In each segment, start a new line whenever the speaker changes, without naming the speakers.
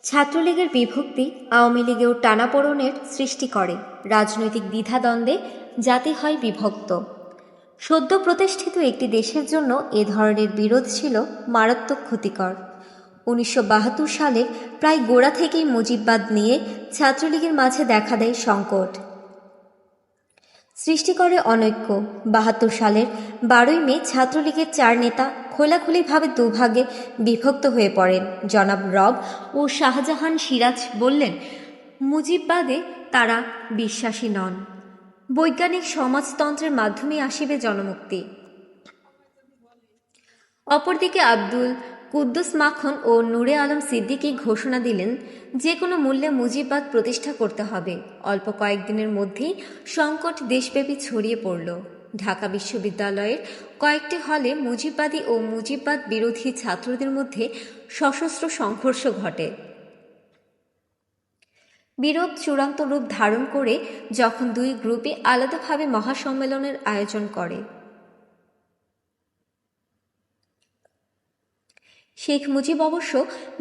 ছাত্রলীগের বিভক্তি আওয়ামী লীগেও টানাপোড়েনের সৃষ্টি করে। রাজনৈতিক দ্বিধাদ্বন্দ্বে জাতি হয় বিভক্ত। সদ্য প্রতিষ্ঠিত একটি দেশের জন্য এ ধরনের বিরোধ ছিল মারাত্মক ক্ষতিকর। 1972 সালের প্রায় গোড়া থেকেই মুজিববাদ নিয়ে ছাত্রলীগের মাঝে দেখা দেয় সংকট, সৃষ্টি করে অনৈক্য। 72 সালের 12ই মে ছাত্রলীগের 4 নেতা খোলাখুলিভাবে দুভাগে বিভক্ত হয়ে পড়েন। জনাব রব ও শাহজাহান সিরাজ বললেন, মুজিববাদে তারা বিশ্বাসী নন, বৈজ্ঞানিক সমাজতন্ত্রের মাধ্যমে আসিবে জনমুক্তি। অপরদিকে আব্দুল কুদ্দুস মাখন ও নূরে আলম সিদ্দিকী ঘোষণা দিলেন, যে কোনো মূল্যে মুজিববাদ প্রতিষ্ঠা করতে হবে। অল্প কয়েকদিনের মধ্যেই সংকট দেশব্যাপী ছড়িয়ে পড়ল। ঢাকা বিশ্ববিদ্যালয়ের কয়েকটি হলে মুজিববাদী ও মুজিববাদ বিরোধী ছাত্রদের মধ্যে সশস্ত্র সংঘর্ষ ঘটে। বিরোধ চূড়ান্ত রূপ ধারণ করে যখন দুই গ্রুপে আলাদাভাবে মহাসম্মেলনের আয়োজন করে। শেখ মুজিব অবশ্য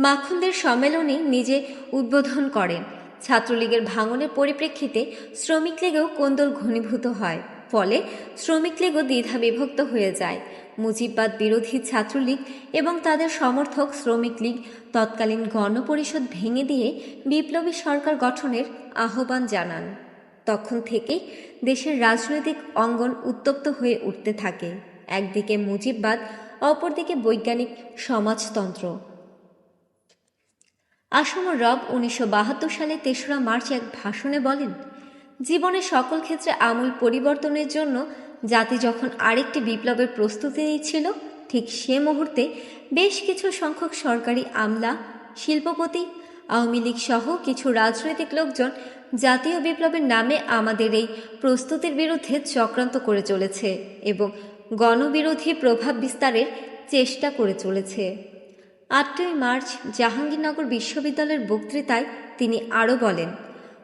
মাখনদের সম্মেলনে নিজে উদ্বোধন করেন। ছাত্রলীগের ভাঙনের পরিপ্রেক্ষিতে শ্রমিক লীগেও কোন্দল ঘনীভূত হয়। ফলে শ্রমিক লীগও দ্বিধা বিভক্ত হয়ে যায়। মুজিববাদ বিরোধী ছাত্রলীগ এবং তাদের সমর্থক শ্রমিক লীগ তৎকালীন গণপরিষদ ভেঙে দিয়ে বিপ্লবী সরকার গঠনের আহ্বান জানান। তখন থেকেই দেশের রাজনৈতিক অঙ্গন উত্তপ্ত হয়ে উঠতে থাকে। একদিকে মুজিববাদ, অপরদিকে বৈজ্ঞানিক সমাজতন্ত্র। আসম রব 1972 সালে 3রা মার্চ এক ভাষণে বলেন, জীবনের সকল ক্ষেত্রে আমূল পরিবর্তনের জন্য জাতি যখন আরেকটি বিপ্লবের প্রস্তুতি নিচ্ছিল, ঠিক সে মুহূর্তে বেশ কিছু সংখ্যক সরকারি আমলা, শিল্পপতি, আওয়ামী লীগ সহ কিছু রাজনৈতিক লোকজন জাতীয় বিপ্লবের নামে আমাদের এই প্রস্তুতির বিরুদ্ধে চক্রান্ত করে চলেছে এবং গণবিরোধী প্রভাব বিস্তারের চেষ্টা করে চলেছে। 8ই মার্চ জাহাঙ্গীরনগর বিশ্ববিদ্যালয়ের বক্তৃতায় তিনি আরও বলেন,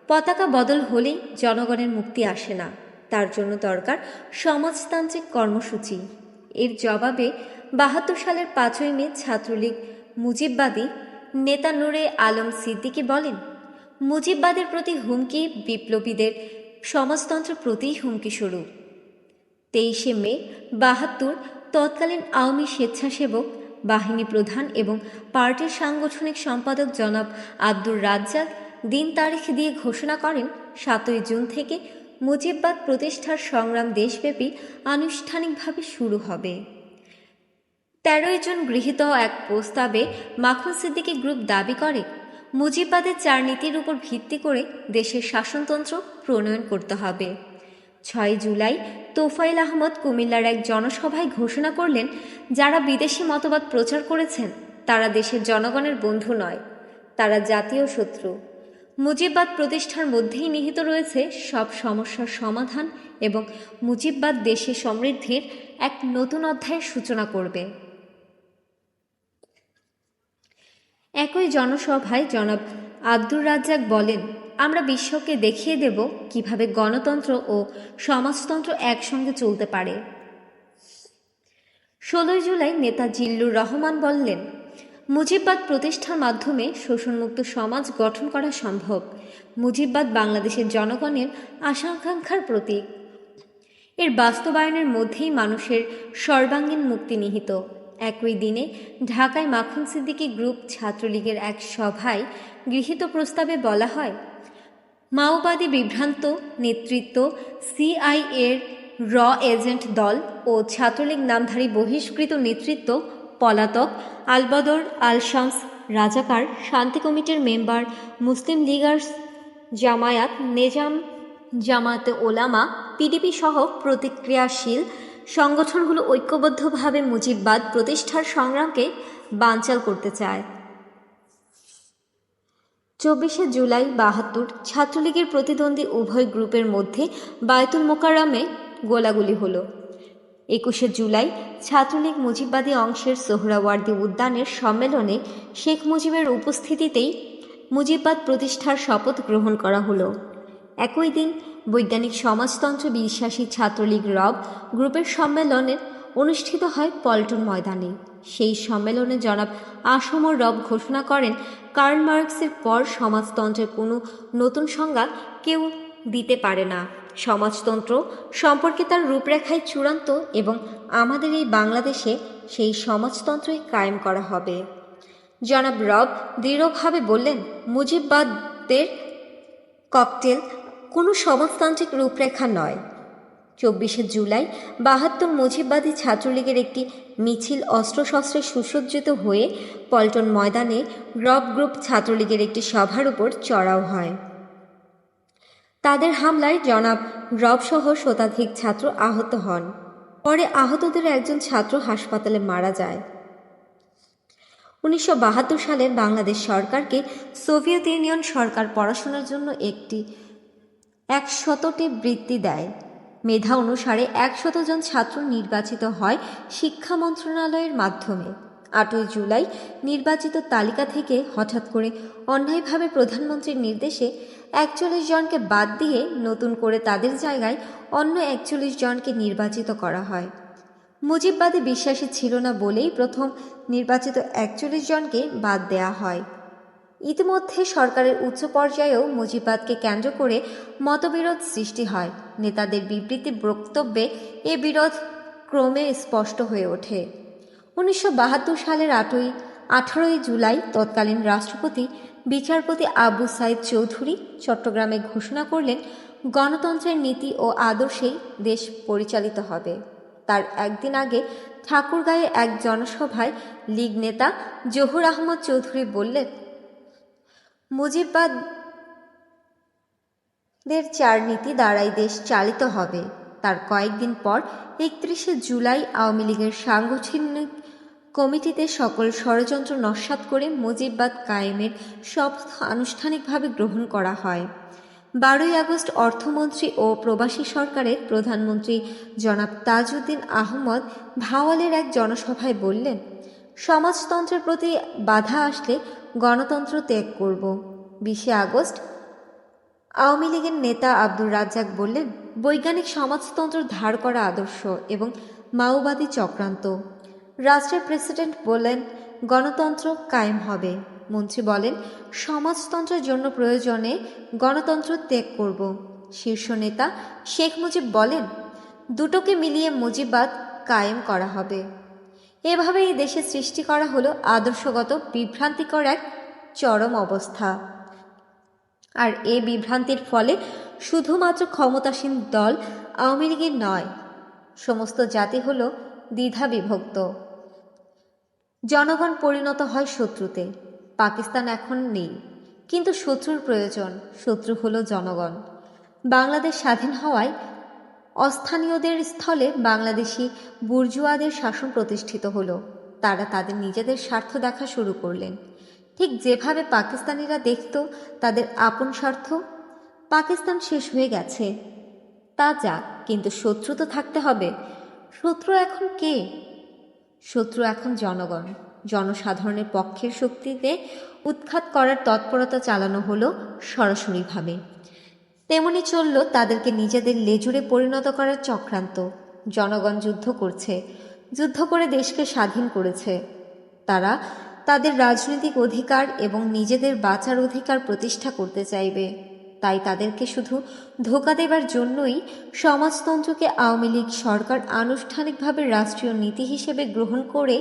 পতাকা বদল হলেই জনগণের মুক্তি আসে না, তার জন্য দরকার সমাজতান্ত্রিক কর্মসূচি। এর জবাবে 72 সালের 5ই মে ছাত্রলীগ মুজিববাদী নেতা নূরে আলম সিদ্দিকী বলেন, মুজিববাদের প্রতি হুমকি বিপ্লবীদের সমাজতন্ত্রের প্রতিই হুমকি স্বরূপ। 23শে মে 72 তৎকালীন আওয়ামী স্বেচ্ছাসেবক বাহিনী প্রধান এবং পার্টির সাংগঠনিক সম্পাদক জনাব আব্দুর রাজ্জাক দিন তারিখ দিয়ে ঘোষণা করেন, 7ই জুন থেকে মুজিববাদ প্রতিষ্ঠার সংগ্রাম দেশব্যাপী আনুষ্ঠানিকভাবে শুরু হবে। 13ই জুন গৃহীত এক প্রস্তাবে মাখন সিদ্দিকী গ্রুপ দাবি করে, মুজিববাদের 4 নীতির উপর ভিত্তি করে দেশের শাসনতন্ত্র প্রণয়ন করতে হবে। 6 জুলাই তোফায়েল আহমদ কুমিল্লার এক জনসভায় ঘোষণা করলেন, যারা বিদেশি মতবাদ প্রচার করেছেন তারা দেশের জনগণের বন্ধু নয়, তারা জাতীয় শত্রু। মুজিববাদ প্রতিষ্ঠার মধ্যেই নিহিত রয়েছে সব সমস্যার সমাধান এবং মুজিববাদ দেশে সমৃদ্ধির এক নতুন অধ্যায়ের সূচনা করবে। একই জনসভায় জনাব আব্দুর রাজ্জাক বলেন, আমরা বিশ্বকে দেখিয়ে দেব কিভাবে গণতন্ত্র ও সমাজতন্ত্র একসঙ্গে চলতে পারে। 16 জুলাই নেতা জিল্লুর রহমান বললেন, মুজিববাদ প্রতিষ্ঠার মাধ্যমে শোষণমুক্ত সমাজ গঠন করা সম্ভব। মুজিববাদ বাংলাদেশের জনগণের আশা-আকাঙ্ক্ষার প্রতীক। এর বাস্তবায়নের মধ্যেই মানুষের সর্বাঙ্গীন মুক্তি নিহিত। একই দিনে ঢাকায় মাখন সিদ্দিকী গ্রুপ ছাত্রলীগের এক সভায় গৃহীত প্রস্তাবে বলা হয়, মাওবাদী বিভ্রান্ত নেতৃত্ব, সিআইএর র এজেন্ট দল ও ছাত্রলীগ নামধারী বহিষ্কৃত নেতৃত্ব পলাতক, আলবদর, আল শামস, রাজাকার, শান্তি কমিটির মেম্বার, মুসলিম লীগার্স, জামায়াত, নেজাম, জামায়াতে ওলামা, পিডিপি সহ প্রতিক্রিয়াশীল সংগঠনগুলো ঐক্যবদ্ধভাবে মুজিববাদ প্রতিষ্ঠার সংগ্রামকে বানচাল করতে চায়। 24শে জুলাই 72 ছাত্রলীগের প্রতিদ্বন্দ্বী উভয় গ্রুপের মধ্যে বায়তুল মোকাররমে গোলাগুলি হলো। 21শে জুলাই ছাত্রলীগ মুজিববাদী অংশের সোহরাওয়ার্দী উদ্যানের সম্মেলনে শেখ মুজিবের উপস্থিতিতেই মুজিববাদ প্রতিষ্ঠার শপথ গ্রহণ করা হলো। একই দিন বৈজ্ঞানিক সমাজতন্ত্র বিশ্বাসী ছাত্রলীগ রব গ্রুপের সম্মেলনের অনুষ্ঠিত হয় পল্টন ময়দানে। সেই সম্মেলনে জনাব আসমর রব ঘোষণা করেন, কার্ল মার্কসের পর সমাজতন্ত্রের কোনো নতুন সংজ্ঞা কেউ দিতে পারে না। সমাজতন্ত্র সম্পর্কে তার রূপরেখায় চূড়ান্ত এবং আমাদের এই বাংলাদেশে সেই সমাজতন্ত্রই কায়েম করা হবে। জনাব রব দৃঢ়ভাবে বললেন, মুজিববাদের ককটেল কোনো সমাজতান্ত্রিক রূপরেখা নয়। 24শে জুলাই 72 মুজিববাদী ছাত্রলীগের একটি মিছিল অস্ত্রশস্ত্রে সুসজ্জিত হয়ে পল্টন ময়দানে রব গ্রুপ ছাত্রলীগের একটি সভার উপর চড়াও হয়। তাদের হামলায় জনাব রবসহ শতাধিক ছাত্র আহত হন। পরে আহতদের একজন ছাত্র হাসপাতালে মারা যায়। 1972 সালের বাংলাদেশ সরকারকে সোভিয়েত ইউনিয়ন সরকার পড়াশোনার জন্য 100টি বৃত্তি দেয়। মেধা অনুসারে 100 জন ছাত্র নির্বাচিত হয় শিক্ষা মন্ত্রণালয়ের মাধ্যমে। 8ই জুলাই নির্বাচিত তালিকা থেকে হঠাৎ করে অন্যায়ভাবে প্রধানমন্ত্রীর নির্দেশে 41 জনকে বাদ দিয়ে নতুন করে তাদের জায়গায় অন্য 41 জনকে নির্বাচিত করা হয়। মুজিববাদে বিশ্বাসী ছিল না বলেই প্রথম নির্বাচিত 41 জনকে বাদ দেয়া হয়। ইতিমধ্যে সরকারের উচ্চ পর্যায়েও মুজিববাদকে কেন্দ্র করে মতবিরোধ সৃষ্টি হয়। নেতাদের বিবৃতি বক্তব্যে এ বিরোধ ক্রমে স্পষ্ট হয়ে ওঠে। 1972 সালের 18ই জুলাই তৎকালীন রাষ্ট্রপতি বিচারপতি আবু সাইদ চৌধুরী চট্টগ্রামে ঘোষণা করলেন, গণতন্ত্রের নীতি ও আদর্শেই দেশ পরিচালিত হবে। তার একদিন আগে ঠাকুরগাঁয়ে এক জনসভায় লীগ নেতা জহুর আহমদ চৌধুরী বললেন, মুজিববাদের 4 নীতি দ্বারাই দেশ চালিত হবে। তার কয়েকদিন পর 31শে জুলাই আওয়ামী লীগের সাংগঠনিক কমিটিতে সকল ষড়যন্ত্র নস্যাৎ করে মুজিববাদ কায়েমের শপথ আনুষ্ঠানিকভাবে গ্রহণ করা হয়। 12ই আগস্ট অর্থমন্ত্রী ও প্রবাসী সরকারের প্রধানমন্ত্রী জনাব তাজউদ্দিন আহমদ ভাওয়ালের এক জনসভায় বললেন, সমাজতন্ত্রের প্রতি বাধা আসলে গণতন্ত্র ত্যাগ করব। 20শে আগস্ট আওয়ামী লীগের নেতা আব্দুর রাজ্জাক বললেন, বৈজ্ঞানিক সমাজতন্ত্র ধার করা আদর্শ এবং মাওবাদী চক্রান্ত। রাষ্ট্রের প্রেসিডেন্ট বলেন, গণতন্ত্র কায়েম হবে। মন্ত্রী বলেন, সমাজতন্ত্রের জন্য প্রয়োজনে গণতন্ত্র ত্যাগ করব। শীর্ষ নেতা শেখ মুজিব বলেন, দুটোকে মিলিয়ে মুজিববাদ কায়েম করা হবে। এভাবে এই দেশে সৃষ্টি করা হলো আদর্শগত বিভ্রান্তিকর এক চরম অবস্থা। আর এই বিভ্রান্তির ফলে শুধুমাত্র ক্ষমতাসীন দল আওয়ামী লীগের নয়, সমস্ত জাতি হলো দ্বিধা বিভক্ত। জনগণ পরিণত হয় শত্রুতে। পাকিস্তান এখন নেই, কিন্তু শত্রুর প্রয়োজন। শত্রু হলো জনগণ। বাংলাদেশ স্বাধীন হওয়ায় অস্থানীয়দের স্থলে বাংলাদেশি বুর্জুয়াদের শাসন প্রতিষ্ঠিত হলো। তারা তাদের নিজেদের স্বার্থ দেখা শুরু করলেন, ঠিক যেভাবে পাকিস্তানিরা দেখত তাদের আপন স্বার্থ। পাকিস্তান শেষ হয়ে গেছে, তা যাক, কিন্তু শত্রু তো থাকতে হবে। শত্রু এখন কে? শত্রু এখন জনগণ। জনসাধারণের পক্ষের শক্তিতে উৎখাত করার তৎপরতা চালানো হলো সরাসরিভাবে। তেমনি চলল তাদেরকে নিজেদের লেজুড়ে পরিণত করার চক্রান্ত। জনগণ যুদ্ধ করছে, যুদ্ধ করে দেশকে স্বাধীন করেছে। তারা তাদের রাজনৈতিক অধিকার এবং নিজেদের বাঁচার অধিকার প্রতিষ্ঠা করতে চাইবে। তাই তাদেরকে শুধু ধোঁকা দেবার জন্যই সমাজতন্ত্রকে আওয়ামী লীগ সরকার আনুষ্ঠানিকভাবে রাষ্ট্রীয় নীতি হিসেবে গ্রহণ করে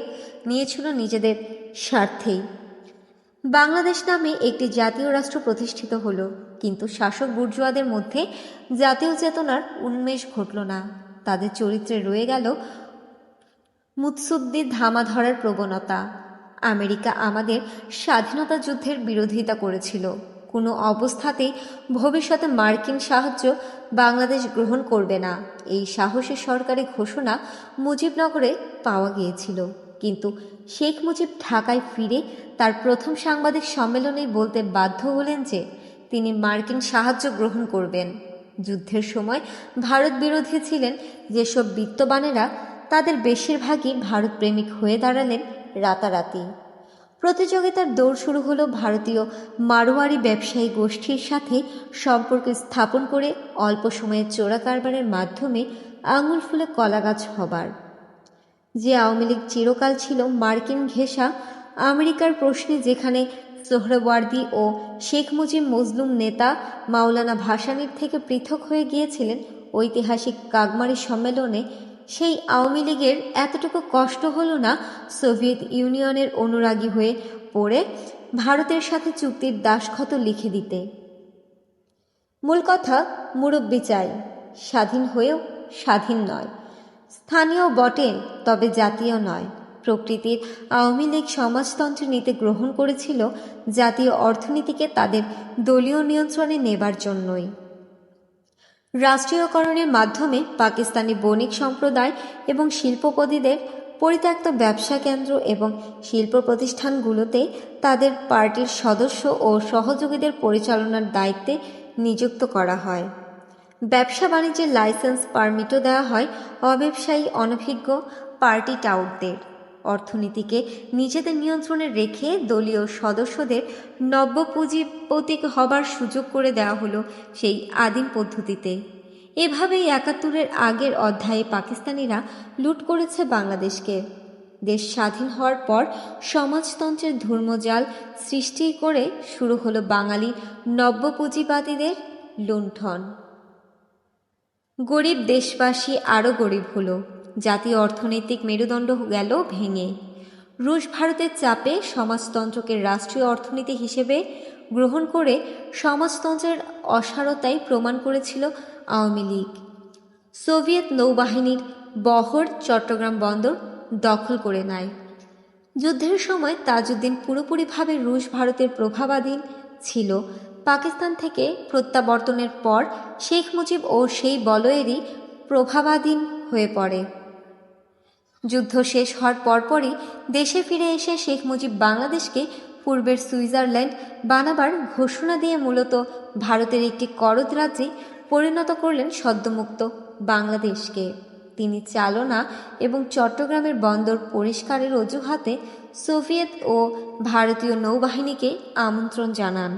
নিয়েছিল নিজেদের স্বার্থেই। বাংলাদেশ নামে একটি জাতীয় রাষ্ট্র প্রতিষ্ঠিত হলো, কিন্তু শাসক বুর্জুয়াদের মধ্যে জাতীয় চেতনার উন্মেষ ঘটল না। তাদের চরিত্রে রয়ে গেল মুৎসুদ্দি ধামা ধরার প্রবণতা। আমেরিকা আমাদের স্বাধীনতা যুদ্ধের বিরোধিতা করেছিল। কোনো অবস্থাতেই ভবিষ্যতে মার্কিন সাহায্য বাংলাদেশ গ্রহণ করবে না, এই সাহসী সরকারি ঘোষণা মুজিবনগরে পাওয়া গিয়েছিল। কিন্তু শেখ মুজিব ঢাকায় ফিরে তার প্রথম সাংবাদিক সম্মেলনে বলতে বাধ্য হলেন যে তিনি মার্কিন সাহায্য গ্রহণ করবেন। যুদ্ধের সময় ভারত বিরোধী ছিলেন যেসব বিত্তবানেরা, তাদের বেশিরভাগই ভারত প্রেমিক হয়ে দাঁড়ালেন রাতারাতি। প্রতিযোগিতার দৌড় শুরু হলো ভারতীয় মারোয়ারি ব্যবসায়ী গোষ্ঠীর সাথে সম্পর্ক স্থাপন করে অল্প সময়ে চোরা কারবারের মাধ্যমে আঙুল ফুলে কলাগাছ হবার। যে আওয়ামী লীগ চিরকাল ছিল মার্কিন ঘেঁষা আমেরিকার প্রশ্নে, যেখানে সোহরাওয়ার্দী ও শেখ মুজিব মজলুম নেতা মাওলানা ভাসানীর থেকে পৃথক হয়ে গিয়েছিলেন ঐতিহাসিক কাগমারি সম্মেলনে, সেই আওয়ামী লীগের এতটুকু কষ্ট হলো না সোভিয়েত ইউনিয়নের অনুরাগী হয়ে পড়ে ভারতের সাথে চুক্তির দাসখত লিখে দিতে। মূল কথা, মুরব্বি চাই, স্বাধীন হয়েও স্বাধীন নয়, স্থানীয় বটে তবে জাতীয় নয়। প্রকৃতির আওয়ামী লীগ সমাজতন্ত্র নীতি গ্রহণ করেছিল জাতীয় অর্থনীতিকে তাদের দলীয় নিয়ন্ত্রণে নেবার জন্যই। রাষ্ট্রীয়করণের মাধ্যমে পাকিস্তানি বণিক সম্প্রদায় এবং শিল্পপতিদের পরিত্যক্ত ব্যবসা কেন্দ্র এবং শিল্প প্রতিষ্ঠানগুলোতে তাদের পার্টির সদস্য ও সহযোগীদের পরিচালনার দায়িত্বে নিযুক্ত করা হয়। ব্যবসা বাণিজ্যের লাইসেন্স পারমিটও দেওয়া হয় অব্যবসায়ী অনভিজ্ঞ পার্টি টাউটদের। অর্থনীতিকে নিজেদের নিয়ন্ত্রণে রেখে দলীয় সদস্যদের নব্য পুঁজিপতি হবার সুযোগ করে দেওয়া হলো সেই আদিম পদ্ধতিতে। এভাবেই ৭১-এর আগের অধ্যায়ে পাকিস্তানিরা লুট করেছে বাংলাদেশকে। দেশ স্বাধীন হওয়ার পর সমাজতন্ত্রের ধূর্মজাল সৃষ্টি করে শুরু হলো বাঙালি নব্য পুঁজিবাদীদের লুণ্ঠন। গরিব দেশবাসী আরও গরিব হলো, জাতীয় অর্থনৈতিক মেরুদণ্ড গেল ভেঙে। রুশ ভারতের চাপে সমাজতন্ত্রকে রাষ্ট্রীয় অর্থনীতি হিসেবে গ্রহণ করে সমাজতন্ত্রের অসারতাই প্রমাণ করেছিল আওয়ামী লীগ। সোভিয়েত নৌবাহিনীর বহর চট্টগ্রাম বন্দর দখল করে নেয়। যুদ্ধের সময় তাজউদ্দিন পুরোপুরিভাবে রুশ ভারতের প্রভাবাধীন ছিল। পাকিস্তান থেকে প্রত্যাবর্তনের পর শেখ মুজিব ও সেই বলয়েরই প্রভাবাধীন হয়ে পড়ে। যুদ্ধ শেষ হওয়ার পরপরই দেশে ফিরে এসে শেখ মুজিব বাংলাদেশকে পূর্বের সুইজারল্যান্ড বানাবার ঘোষণা দিয়ে মূলত ভারতের একটি করদ রাজ্যে পরিণত করলেন সদ্যমুক্ত বাংলাদেশকে। তিনি চালনা এবং চট্টগ্রামের বন্দর পরিষ্কারের অজুহাতে সোভিয়েত ও ভারতীয় নৌবাহিনীকে আমন্ত্রণ জানান।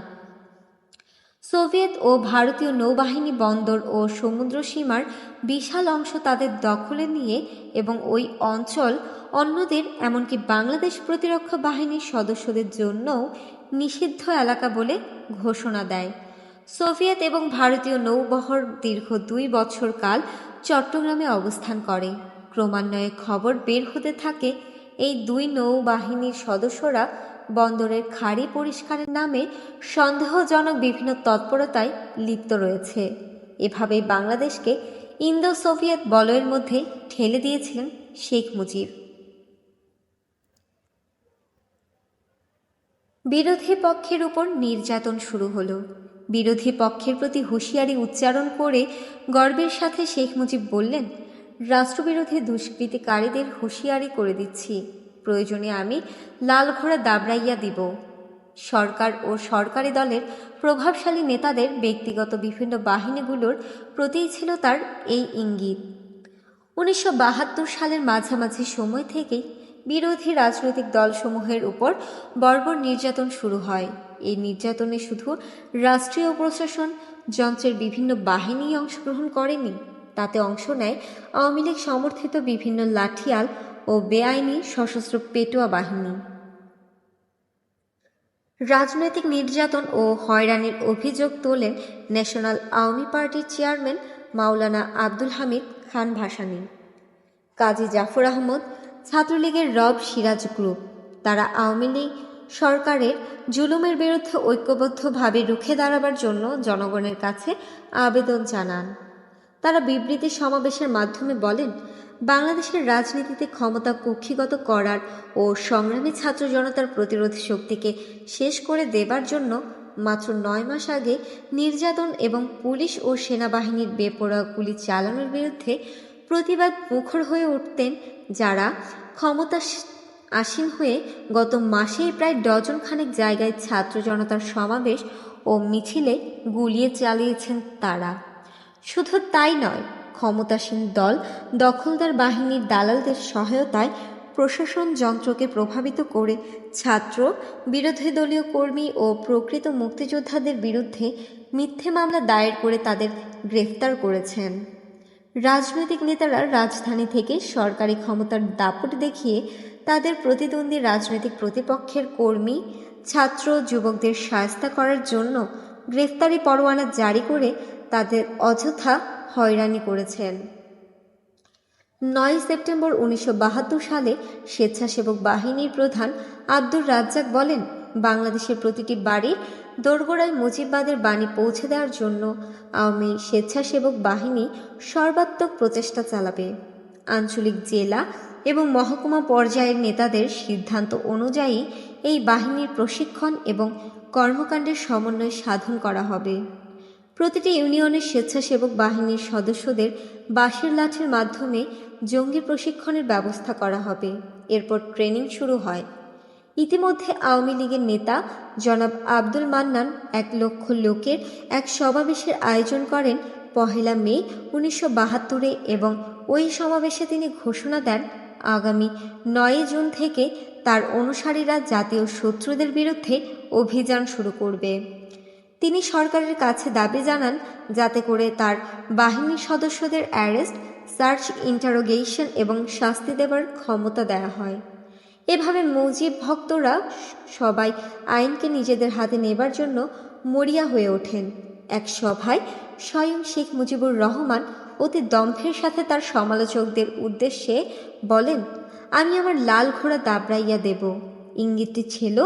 সোভিয়েত ও ভারতীয় নৌবাহিনী বন্দর ও সমুদ্র সীমার বিশাল অংশ তাদের দখলে নিয়ে এবং ওই অঞ্চল অন্যদের, এমনকি বাংলাদেশ প্রতিরক্ষা বাহিনীর সদস্যদের জন্যও নিষিদ্ধ এলাকা বলে ঘোষণা দেয়। সোভিয়েত এবং ভারতীয় নৌবহর দীর্ঘ ২ বছর কাল চট্টগ্রামে অবস্থান করে। ক্রমান্বয়ে খবর বের হতে থাকে এই ২ নৌবাহিনীর সদস্যরা বন্দরের খাড়ি পরিষ্কারের নামে সন্দেহজনক বিভিন্ন তৎপরতায় লিপ্ত রয়েছে। এভাবেই বাংলাদেশকে ইন্দো সোভিয়েত বলয়ের মধ্যে ঠেলে দিয়েছিলেন শেখ মুজিব। বিরোধী পক্ষের উপর নির্যাতন শুরু হলো। বিরোধী পক্ষের প্রতি হুঁশিয়ারি উচ্চারণ করে গর্বের সাথে শেখ মুজিব বললেন, রাষ্ট্রবিরোধী দুষ্কৃতিকারীদের হুঁশিয়ারি করে দিচ্ছি, প্রয়োজনে আমি লাল ঘোড়া দাবড়াইয়া দিব। সরকার ও সরকারি দলের প্রভাবশালী নেতাদের ব্যক্তিগত বিভিন্ন বাহিনীগুলোর প্রতিই ছিল তার এই ইঙ্গিত। ১৯৭২ সালের মাঝামাঝি সময় থেকেই বিরোধী রাজনৈতিক দলসমূহের উপর বর্বর নির্যাতন শুরু হয়। এই নির্যাতনে শুধু রাষ্ট্রীয় প্রশাসন যন্ত্রের বিভিন্ন বাহিনী অংশগ্রহণ করেনি, তাতে অংশ নেয় আওয়ামী লীগ সমর্থিত বিভিন্ন লাঠিয়াল ও বেআইনি সশস্ত্র পেটোয়া বাহিনী। রাজনৈতিক নির্যাতন ও হয়রানির অভিযোগ তোলেন ন্যাশনাল আওয়ামী পার্টির চেয়ারম্যান মাওলানা আব্দুল হামিদ খান ভাসানী, কাজী জাফর আহমদ, ছাত্রলীগের রব সিরাজ গ্রুপ। তারা আওয়ামী লীগ সরকারের জুলুমের বিরুদ্ধে ঐক্যবদ্ধভাবে রুখে দাঁড়াবার জন্য জনগণের কাছে আবেদন জানান। তারা বিবৃতি সমাবেশের মাধ্যমে বলেন, বাংলাদেশের রাজনীতিতে ক্ষমতা কুক্ষিগত করার ও সংগ্রামী ছাত্র জনতার প্রতিরোধ শক্তিকে শেষ করে দেবার জন্য মাত্র ৯ মাস আগে নির্যাতন এবং পুলিশ ও সেনাবাহিনীর বেপরোয়া গুলি চালানোর বিরুদ্ধে প্রতিবাদ মুখর হয়ে উঠতেন যারা ক্ষমতা আসীন হয়ে গত মাসেই প্রায় ডজন খানেক জায়গায় ছাত্র জনতার সমাবেশ ও মিছিলে গুলিয়ে চালিয়েছেন তারা। শুধু তাই নয়, ক্ষমতাসীন দল দখলদার বাহিনীর দালালদের সহায়তায় প্রশাসন যন্ত্রকে প্রভাবিত করে ছাত্র, বিরোধী দলীয় কর্মী ও প্রকৃত মুক্তিযোদ্ধাদের বিরুদ্ধে মিথ্যে মামলা দায়ের করে তাদের গ্রেফতার করেছেন। রাজনৈতিক নেতারা রাজধানী থেকে সরকারি ক্ষমতার দাপট দেখিয়ে তাদের প্রতিদ্বন্দ্বী রাজনৈতিক প্রতিপক্ষের কর্মী, ছাত্র, যুবকদের শায়েস্তা করার জন্য গ্রেফতারি পরোয়ানা জারি করে তাদের অযথা হয়রানি করেছেন। 9 সেপ্টেম্বর 1972 সালে স্বেচ্ছাসেবক বাহিনীর প্রধান আব্দুর রাজ্জাক বলেন, বাংলাদেশের প্রতিটি বাড়ির দোরগোড়ায় মুজিববাদের বাণী পৌঁছে দেওয়ার জন্য আওয়ামী স্বেচ্ছাসেবক বাহিনী সর্বাত্মক প্রচেষ্টা চালাবে। আঞ্চলিক, জেলা এবং মহকুমা পর্যায়ের নেতাদের সিদ্ধান্ত অনুযায়ী এই বাহিনীর প্রশিক্ষণ এবং কর্মকাণ্ডের সমন্বয় সাধন করা হবে। প্রতিটি ইউনিয়নের স্বেচ্ছাসেবক বাহিনীর সদস্যদের বাঁশের লাঠির মাধ্যমে জঙ্গি প্রশিক্ষণের ব্যবস্থা করা হবে। এরপর ট্রেনিং শুরু হয়। ইতিমধ্যে আওয়ামী লীগের নেতা জনাব আব্দুল মান্নান 1 লক্ষ লোকের এক সমাবেশের আয়োজন করেন 1 মে 1972 এবং ওই সমাবেশে তিনি ঘোষণা দেন, আগামী 9 জুন থেকে তার অনুসারীরা জাতীয় শত্রুদের বিরুদ্ধে অভিযান শুরু করবে। তিনি সরকারের কাছে দাবি জানান যাতে করে তার বাহিনীর সদস্যদের অ্যারেস্ট, সার্চ, ইন্টারোগেশন এবং শাস্তি দেবার ক্ষমতা দেয়া হয়। এভাবে মুজিব ভক্তরা সবাই আইনকে নিজেদের হাতে নেবার জন্য মরিয়া হয়ে ওঠেন। এক সভায় স্বয়ং শেখ মুজিবুর রহমান অতি দম্ভের সাথে তার সমালোচকদের উদ্দেশ্যে বলেন, আমি আমার লাল ঘোড়া দাবড়াইয়া দেব। ইঙ্গিতটি ছিল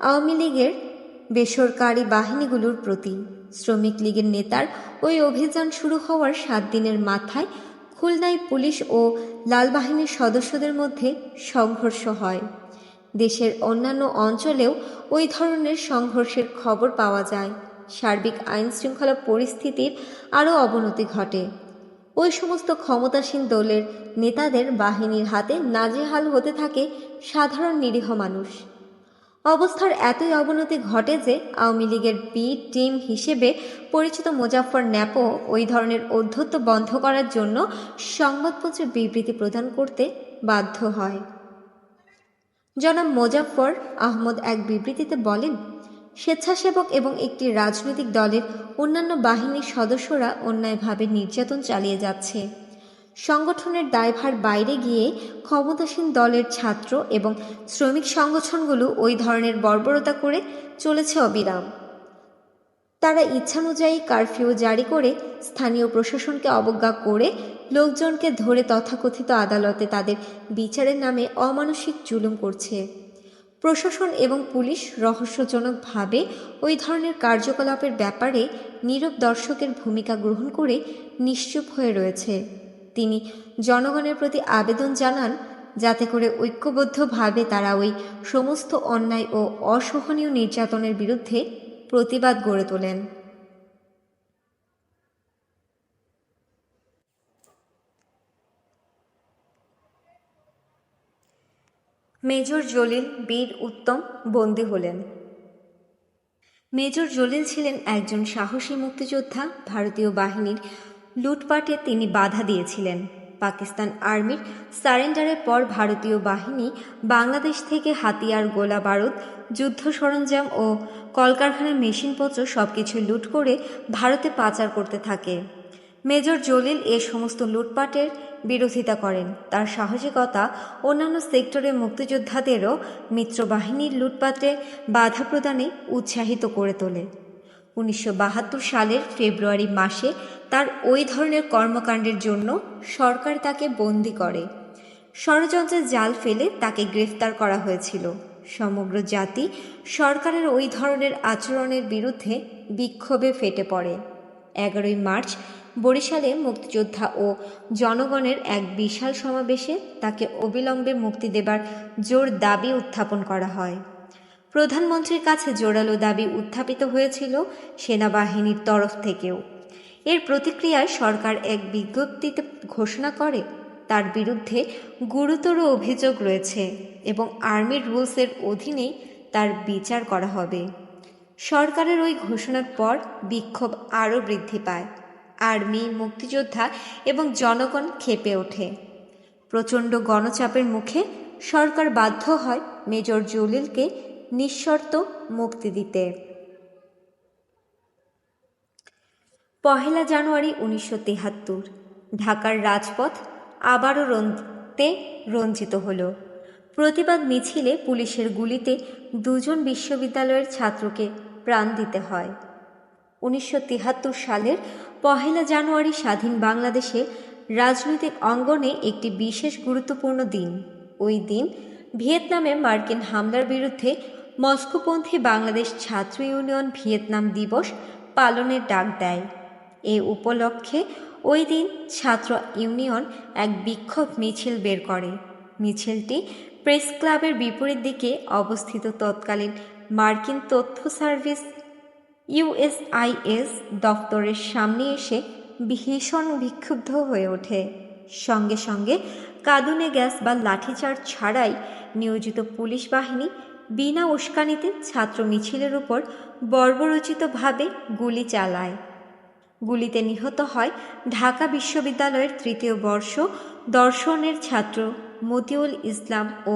আওয়ামী লীগের বেসরকারি বাহিনীগুলোর প্রতি। শ্রমিক লীগের নেতার ওই অভিযান শুরু হওয়ার 7 দিনের মাথায় খুলনায় পুলিশ ও লাল বাহিনীর সদস্যদের মধ্যে সংঘর্ষ হয়। দেশের অন্যান্য অঞ্চলেও ওই ধরনের সংঘর্ষের খবর পাওয়া যায়। সার্বিক আইন শৃঙ্খলা পরিস্থিতির আরও অবনতি ঘটে। ওই সমস্ত ক্ষমতাসীন দলের নেতাদের বাহিনীর হাতে নাজেহাল হতে থাকে সাধারণ নিরীহ মানুষ। অবস্থার এতই অবনতি ঘটে যে আওয়ামী লীগের বি টিম হিসেবে পরিচিত মোজাফফর ন্যাপো ওই ধরনের ঔদ্ধত্য বন্ধ করার জন্য সংবাদপত্রে বিবৃতি প্রদান করতে বাধ্য হয়। জনাব মোজাফফর আহমদ এক বিবৃতিতে বলেন, স্বেচ্ছাসেবক এবং একটি রাজনৈতিক দলের অন্যান্য বাহিনীর সদস্যরা অন্যায়ভাবে নির্যাতন চালিয়ে যাচ্ছে। সংগঠনের দায়ভার বাইরে গিয়ে ক্ষমতাসীন দলের ছাত্র এবং শ্রমিক সংগঠনগুলো ওই ধরনের বর্বরতা করে চলেছে অবিরাম। তারা ইচ্ছানুযায়ী কারফিউ জারি করে স্থানীয় প্রশাসনকে অবজ্ঞা করে লোকজনকে ধরে তথাকথিত আদালতে তাদের বিচারের নামে অমানসিক জুলুম করছে। প্রশাসন এবং পুলিশ রহস্যজনকভাবে ওই ধরনের কার্যকলাপের ব্যাপারে নীরব দর্শকের ভূমিকা গ্রহণ করে নিশ্চুপ হয়ে রয়েছে। তিনি জনগণের প্রতি আবেদন জানান যাতে করে ঐক্যবদ্ধভাবে তারা ওই সমস্ত অন্যায় ও অসহনীয় নির্যাতনের বিরুদ্ধে প্রতিবাদ গড়ে তোলেন। মেজর জলিল বীর উত্তম বন্দী হলেন। মেজর জলিল ছিলেন একজন সাহসী মুক্তিযোদ্ধা। ভারতীয় বাহিনীর লুটপাটে তিনি বাধা দিয়েছিলেন। পাকিস্তান আর্মির সারেন্ডারের পর ভারতীয় বাহিনী বাংলাদেশ থেকে হাতিয়ার, গোলা বারুদ, যুদ্ধ সরঞ্জাম ও কলকারখানার মেশিনপত্র সবকিছু লুট করে ভারতে পাচার করতে থাকে। মেজর জলিল এ সমস্ত লুটপাটের বিরোধিতা করেন। তার সাহসিকতা অন্যান্য সেক্টরের মুক্তিযোদ্ধাদেরও মিত্রবাহিনীর লুটপাটে বাধা প্রদানে উৎসাহিত করে তোলে। 1972 সালের ফেব্রুয়ারি মাসে তার ওই ধরনের কর্মকাণ্ডের জন্য সরকার তাকে বন্দী করে। ষড়যন্ত্রের জাল ফেলে তাকে গ্রেফতার করা হয়েছিল। সমগ্র জাতি সরকারের ওই ধরনের আচরণের বিরুদ্ধে বিক্ষোভে ফেটে পড়ে। 11 মার্চ বরিশালে মুক্তিযোদ্ধা ও জনগণের এক বিশাল সমাবেশে তাকে অবিলম্বে মুক্তি দেবার জোর দাবি উত্থাপন করা হয়। প্রধানমন্ত্রীর কাছে জোরালো দাবি উত্থাপিত হয়েছিল সেনাবাহিনীর তরফ থেকেও। এর প্রতিক্রিয়ায় সরকার এক বিজ্ঞপ্তিতে ঘোষণা করে তার বিরুদ্ধে গুরুতর অভিযোগ রয়েছে এবং আর্মি রুলসের অধীনেই তার বিচার করা হবে। সরকারের ওই ঘোষণার পর বিক্ষোভ আরও বৃদ্ধি পায়। আর্মি, মুক্তিযোদ্ধা এবং জনগণ ক্ষেপে ওঠে। প্রচণ্ড গণচাপের মুখে সরকার বাধ্য হয় মেজর জলিলকে নিঃশর্ত মুক্তি দিতে। 1 জানুয়ারি 1973 ঢাকার রাজপথ আবারও রঞ্জিত হলো। প্রতিবাদ মিছিলে পুলিশের গুলিতে 2 বিশ্ববিদ্যালয়ের ছাত্রকে প্রাণ দিতে হয়। 1973 সালের 1 জানুয়ারি স্বাধীন বাংলাদেশে রাজনৈতিক অঙ্গনে একটি বিশেষ গুরুত্বপূর্ণ দিন। ওই দিন ভিয়েতনামে মার্কিন হামলার বিরুদ্ধে মস্কোপন্থী বাংলাদেশ ছাত্র ইউনিয়ন ভিয়েতনাম দিবস পালনের ডাক দেয়। এ উপলক্ষে ওই দিন ছাত্র ইউনিয়ন এক বিক্ষোভ মিছিল বের করে। মিছিলটি প্রেস ক্লাবের বিপরীত দিকে অবস্থিত তৎকালীন মার্কিন তথ্য সার্ভিস USIS দপ্তরের সামনে এসে ভীষণ বিক্ষুব্ধ হয়ে ওঠে। সঙ্গে সঙ্গে কাঁদুনে গ্যাস বা লাঠিচার্জ ছাড়াই নিয়োজিত পুলিশ বাহিনী বিনা উস্কানিতে ছাত্র মিছিলের উপর বর্বরোচিতভাবে গুলি চালায়। গুলিতে নিহত হয় ঢাকা বিশ্ববিদ্যালয়ের 3য় বর্ষ দর্শনের ছাত্র মতিউল ইসলাম ও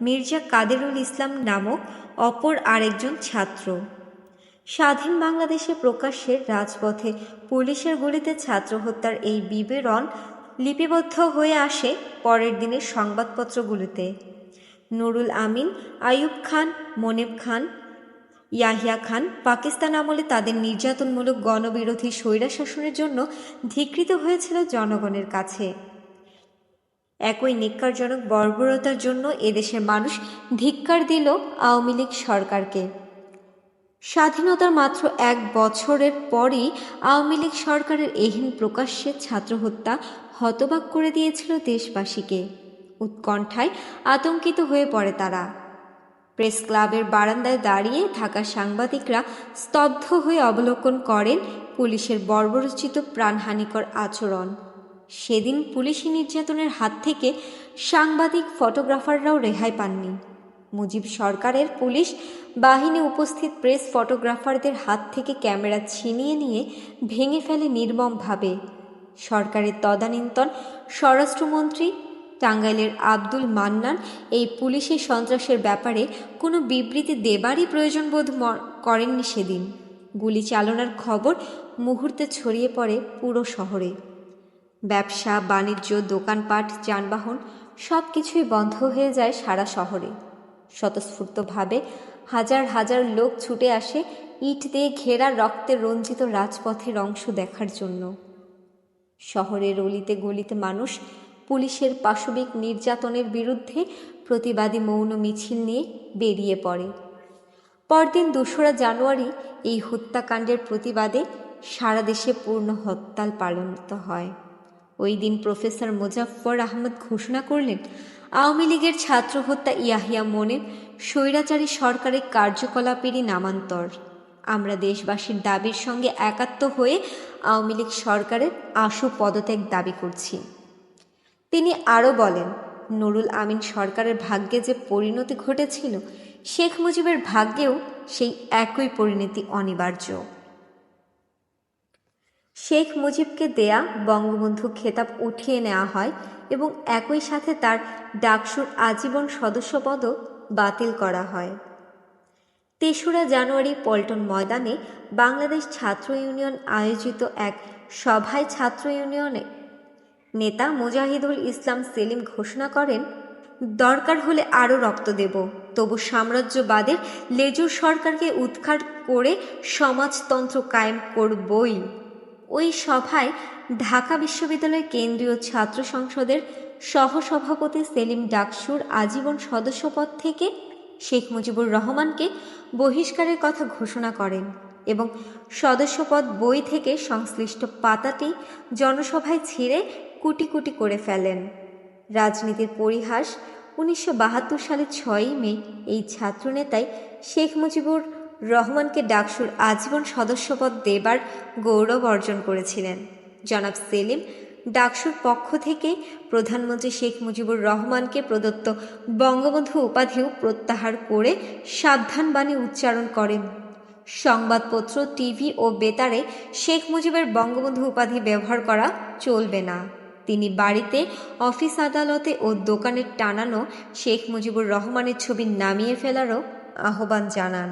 মির্জা কাদেরুল ইসলাম নামক অপর আরেকজন ছাত্র। স্বাধীন বাংলাদেশে প্রকাশ্যে রাজপথে পুলিশের গুলিতে ছাত্র হত্যার এই বিবরণ লিপিবদ্ধ হয়ে আসে পরের দিনের সংবাদপত্রগুলোতে। নুরুল আমিন, আইয়ুব খান, মনিব খান, ইয়াহিয়া খান পাকিস্তান আমলে তাদের নির্যাতনমূলক গণবিরোধী স্বৈরশাসনের জন্য ধিক্কৃত হয়েছিল জনগণের কাছে। একই নিক্কারজনক বর্বরতার জন্য এদেশের মানুষ ধিক্কার দিল আওয়ামী লীগ সরকারকে। স্বাধীনতার মাত্র 1 বছরের পরই আওয়ামী লীগ সরকারের এহেন প্রকাশ্যে ছাত্র হত্যা হতবাক করে দিয়েছিল দেশবাসীকে। উৎকণ্ঠায় আতঙ্কিত হয়ে পড়ে তারা। প্রেস ক্লাবের বারান্দায় দাঁড়িয়ে থাকা সাংবাদিকরা স্তব্ধ হয়ে অবলোকন করেন পুলিশের বর্বরোচিত প্রাণহানিকর আচরণ। সেদিন পুলিশি নির্যাতনের হাত থেকে সাংবাদিক ফটোগ্রাফাররাও রেহাই পাননি। মুজিব সরকারের পুলিশ বাহিনী উপস্থিত প্রেস ফটোগ্রাফারদের হাত থেকে ক্যামেরা ছিনিয়ে নিয়ে ভেঙে ফেলে নির্মমভাবে। সরকারের তদানীন্তন স্বরাষ্ট্রমন্ত্রী টাঙ্গাইলের আব্দুল মান্নান এই পুলিশি সন্ত্রাসের ব্যাপারে কোনো বিবৃতি দেবারই প্রয়োজন বোধ করেননি সেদিন। গুলি চালনার খবর মুহূর্তে ছড়িয়ে পড়ে পুরো শহরে। ব্যবসা বাণিজ্য, দোকানপাট, যানবাহন সব কিছুই বন্ধ হয়ে যায় সারা শহরে। স্বতঃস্ফূর্তভাবে হাজার হাজার লোক ছুটে আসে ইট দিয়ে ঘেরা রক্তে রঞ্জিত রাজপথের অংশ দেখার জন্য। শহরের অলিতে গলিতে মানুষ পুলিশের পাশবিক নির্যাতনের বিরুদ্ধে প্রতিবাদী মৌন মিছিল নিয়ে বেরিয়ে পড়ে। পরদিন 2রা জানুয়ারি এই হত্যাকাণ্ডের প্রতিবাদে সারা দেশে পূর্ণ হরতাল পালিত হয়। ওই দিন প্রফেসর মোজাফফর আহমদ ঘোষণা করলেন, আওয়ামী লীগের ছাত্র হত্যা ইয়াহিয়া মনিব স্বৈরাচারী সরকারের কার্যকলাপেরই নামান্তর। আমরা দেশবাসীর দাবির সঙ্গে একাত্ম হয়ে আওয়ামী লীগ সরকারের আশু পদত্যাগ দাবি করছি। তিনি আরও বলেন, নুরুল আমিন সরকারের ভাগ্যে যে পরিণতি ঘটেছিল, শেখ মুজিবের ভাগ্যেও সেই একই পরিণতি অনিবার্য। শেখ মুজিবকে দেয়া বঙ্গবন্ধু খেতাব উঠিয়ে নেওয়া হয় এবং একই সাথে তার ডাকসুর আজীবন সদস্যপদও বাতিল করা হয়। 3রা জানুয়ারি পল্টন ময়দানে বাংলাদেশ ছাত্র ইউনিয়ন আয়োজিত এক সভায় ছাত্র ইউনিয়নের নেতা মুজাহিদুল ইসলাম সেলিম ঘোষণা করেন, দরকার হলে আরও রক্ত দেব, তবু সাম্রাজ্যবাদের লেজুর সরকারকে উৎখাত করে সমাজতন্ত্র কায়েম করবই। ওই সভায় ঢাকা বিশ্ববিদ্যালয় কেন্দ্রীয় ছাত্র সংসদের সহসভাপতি সেলিম ডাকসুর আজীবন সদস্যপদ থেকে শেখ মুজিবুর রহমানকে বহিষ্কারের কথা ঘোষণা করেন এবং সদস্যপদ বই থেকে সংশ্লিষ্ট পাতাটি জনসভায় ছিঁড়ে কুটি কুটি করে ফেলেন। রাজনীতির পরিহাস 1972 সালের 6ই মে এই ছাত্রনেতাই শেখ মুজিবুর রহমানকে ডাকসুর আজীবন সদস্যপদ দেবার গৌরব অর্জন করেছিলেন। জনাব সেলিম ডাকসুর পক্ষ থেকে প্রধানমন্ত্রী শেখ মুজিবুর রহমানকে প্রদত্ত বঙ্গবন্ধু উপাধিও প্রত্যাহার করে সাবধানবাণী উচ্চারণ করেন। সংবাদপত্র, টিভি ও বেতারে শেখ মুজিবের বঙ্গবন্ধু উপাধি ব্যবহার করা চলবে না। তিনি বাড়িতে, অফিস আদালতে ও দোকানে টানানো শেখ মুজিবুর রহমানের ছবি নামিয়ে ফেলারও আহ্বান জানান।